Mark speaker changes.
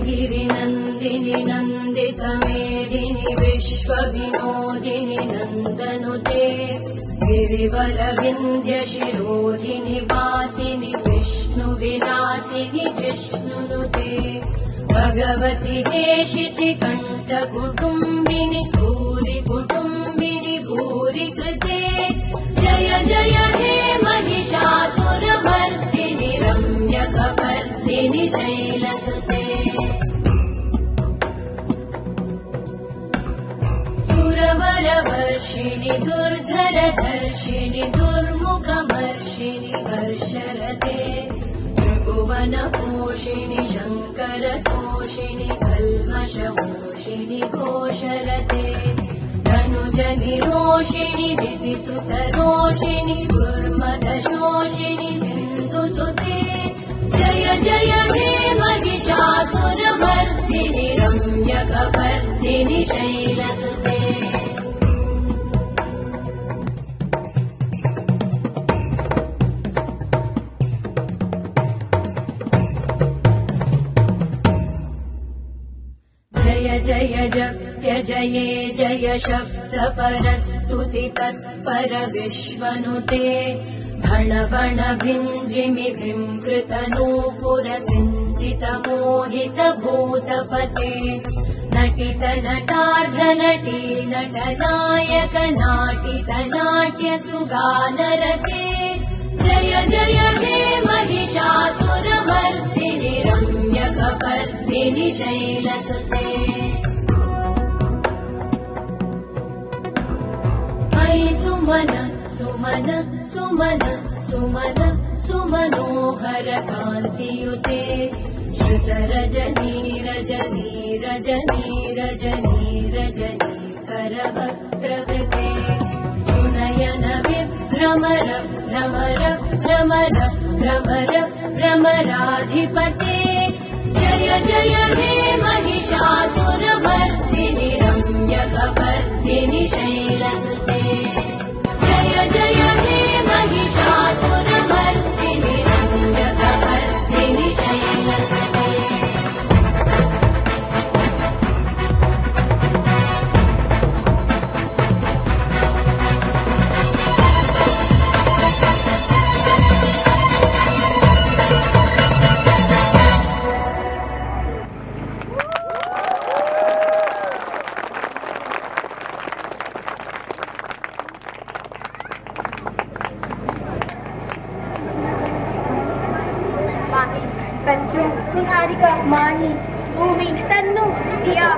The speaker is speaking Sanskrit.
Speaker 1: गिरिनन्दिनि नन्दितमेदिनि विश्वविनोदिनि नन्दनुते गिरिवरविन्द्यशिरोधिनि वासिनि विष्णुविलासिनि जिष्णुनुते भगवति हेशिति कण्ठकुटुम्बिनि भूरि कुटुम्बिनि भूरि कृते जय जय हे महिषासुरमर्दिनि रम्यकपर्दिनि शैलसुते सुरवरवर्षिणि दुर्धरधर्षिणि दुर्मुखमर्षिणि वर्षरते त्रिभुवनपोषिणि शङ्करतोषिणि कल्मषमोषिणि घोषरते धनुजनिरोषिणि दितिसुतरोषिणि दुर्मदशोषिणि सिन्धुसुते जय जय हे महिषासुरमर्दिनि रम्यकपर्दिनि शैलसुते जय जय जप्य जये जय शब्दपरस्तुति तत्पर विश्वनुते भण भण भिञ्जिमि भृङ्कृतनूपुर सिञ्चित मोहित भूतपते नटित नटार्ध नटी नटनायक नाटित नाट्य सुगानरते जय जय हे महिषासुरमर्दिनि रम्यकपर्दिनि शैलसुते अयि सुमन सुमन सुमन सुमन सुमनोहर कान्तियुते श्रुतरजनी रजनी रजनी रजनी रजनी करवक्त्रवृते सुनयन विभ्रमर भ्रमर भ्रमर भ्रमर भ्रमराधिपते जय जय हे महिषासुरमर्दिनि रम्यकपर्दिनि शैलसुते जय जय हे महिषासुरमर्दिनि रम्यकपर्दिनि शैलसुते
Speaker 2: कंचु निहारिका माही भूमि तन्नु दिया